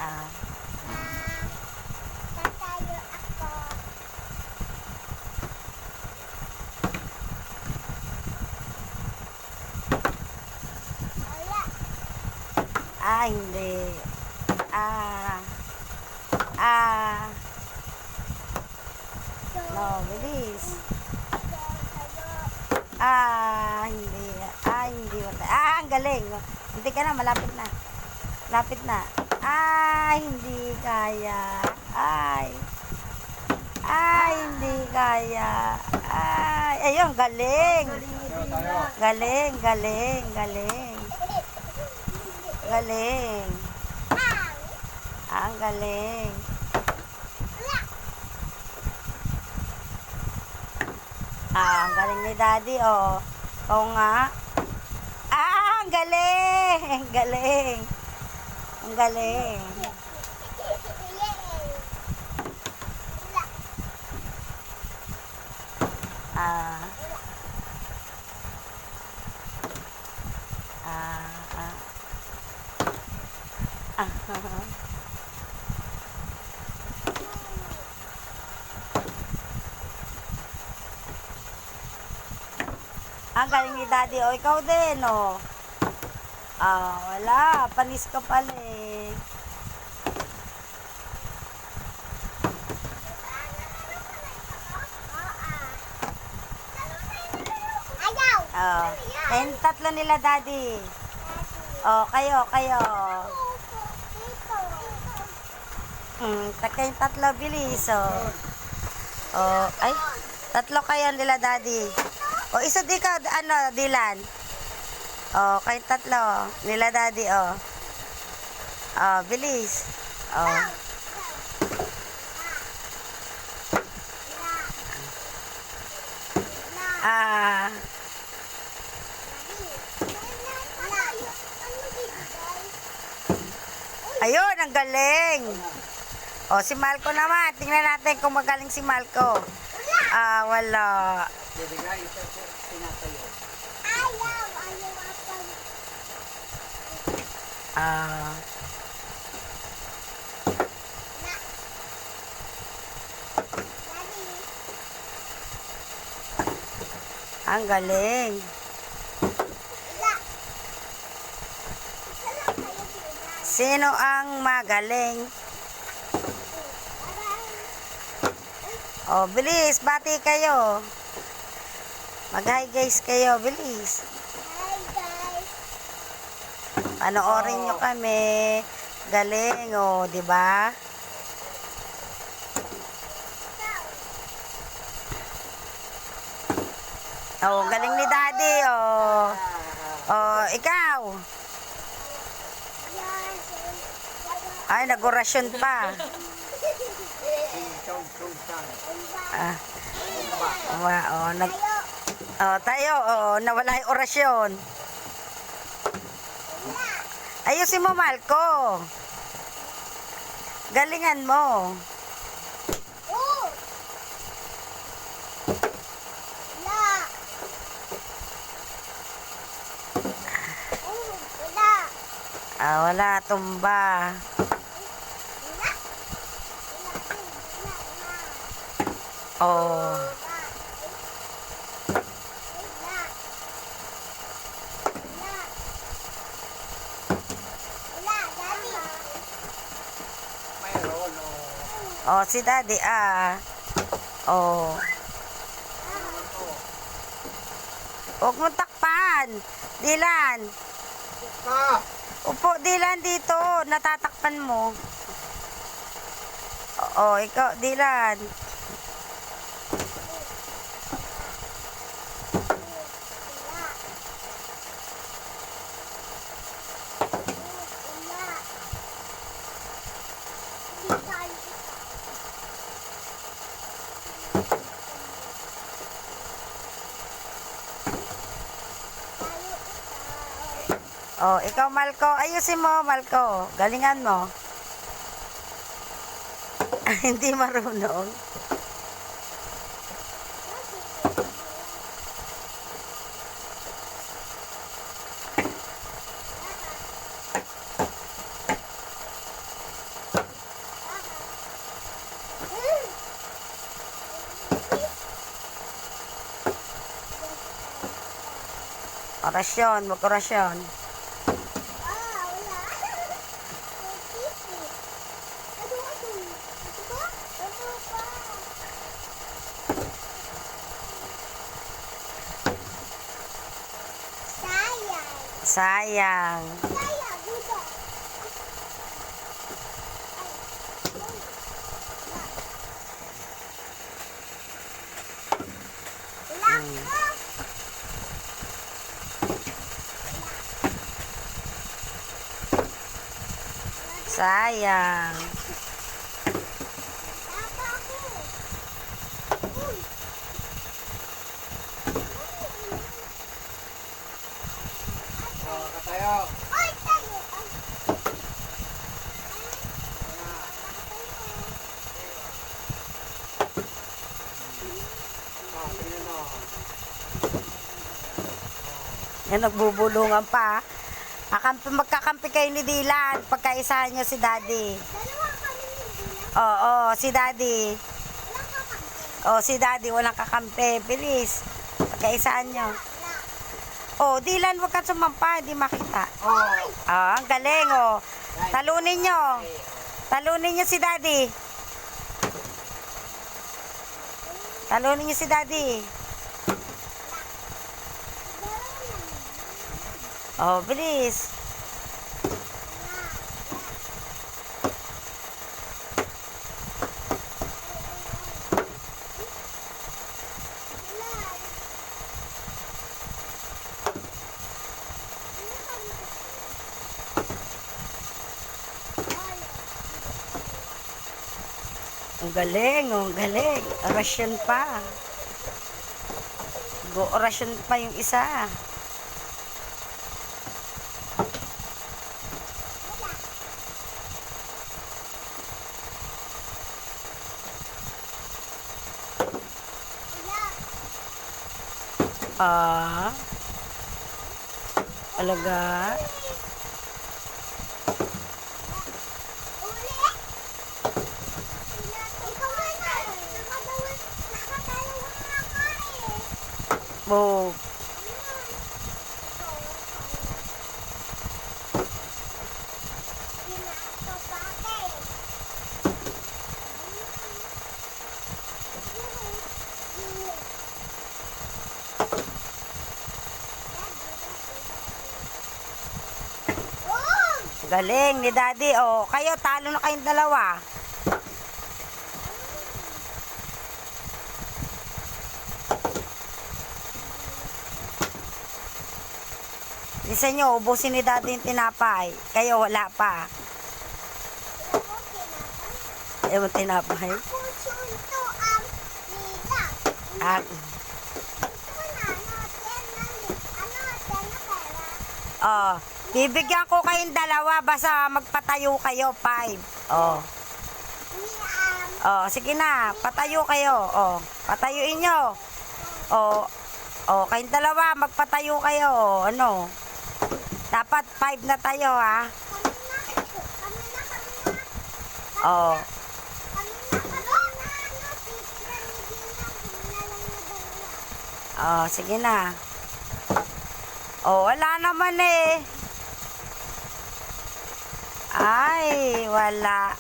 Ah, Tatayo ako. Wala. hindi. Ah. No, bilis. Hindi. Hindi. Ang galing. Hindi ka na, malapit na. Lapit na. Hindi kaya. Hindi kaya. Ayun, galing. Galing, galing, galing. Galing. Ang galing. Ang galing ni Daddy, oh. Oo nga. Ang galing. Galing. Ang galing. Ah. Ang galing ni Daddy. O, ikaw din, o. Wala. Panis ka pala, eh. Ayaw. Kayong tatlo nila, Daddy. Kayo. Kayong tatlo, bilis, ay. Tatlo kayo nila, Daddy. Isa di ka, Dylan. Kayong tatlo nila, Daddy, bilis. Ayun, ang galing. Si Malco naman. Tingnan natin kung magaling si Malco. Wala. Ang galing. Sino ang magaling? Bilis, bati kayo. Mag-hi guys kayo, bilis. Hi guys. Panoorin nyo kami. Galing, di ba? Galing ni Daddy, ikaw. Ay, nag-orasyon pa. Tayo, nawala yung orasyon. Ayusin mo, Malco. Galingan mo. Wala, tumba. Si Daddy, huwag mo takpan. Dylan. Upo, Dylan, dito. Natatakpan mo. Ikaw, Dylan. Ikaw, Malco. Ayusin mo, Malco. Galingan mo. Hindi marunong. Orasyon, mag-orasyon. Ah, wala. Titi. Ano? Ito ba? Ito pa. Sayang. Sayang. Sayang, dito. Wala. Sayang. Tapa ako. Uy. Katayo. Ay, tayo. Ay. Tingnan mo. Yan, nagbubulungan pa. Magkakampi kayo ni Dylan. Pagkaisahan nyo si Daddy. Dalawa kami ni Dylan. Oo, si Daddy. Walang kakampi. Oh, si Daddy, walang kakampi. Bilis. Pagkaisahan nyo. Wala. Oh, Dylan, huwag ka sumampa. Hindi makita. Oh. Ah, ang galing, oh. Talunin nyo. Talunin nyo si Daddy. Talunin nyo si Daddy. Oh, bilis. Ang galing, oh, ang galing. Orasyon pa. Orasyon pa yung isa. Ah. Alaga. Bo. Galing ni Daddy. Oh, kayo talo na kayong dalawa. Isa nyo, ubusin ni Daddy yung tinapay. Kayo wala pa. Ewan tinapay. Ah, oh, bibigyan ko kayong dalawa basta magpatayo kayo, 5. Oh. Oh, sige na, patayo kayo. Oh, patayuin nyo. Oh, oh, kayong dalawa, magpatayo kayo. Ano? Dapat 5 na tayo, ha? Oh. Oh, sige na. Oh, wala naman eh. Ay, wala.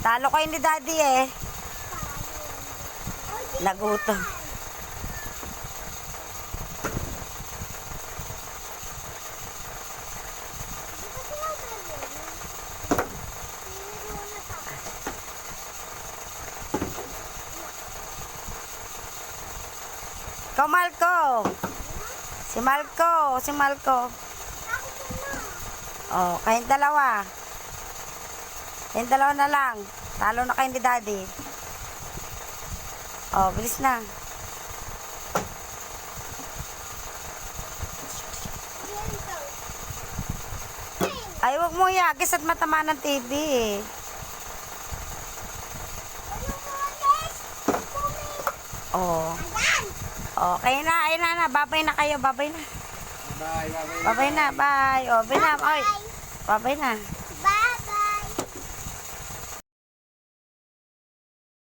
Talo kayo ni Daddy eh. Nagutom. Ikaw, Malco. Si Malco, si Malco. Oh, kayong dalawa. Kayong dalawa na lang. Talo na kayo ni Daddy. Oh, bilis na. Ay, wag mo iagis at matama ng TV eh. Oh. Oh, kayo na, ayun na. Babay na kayo, babay na. Bye, bye, bye. Babay na, bye. Oh, binam. Oy. Babay na.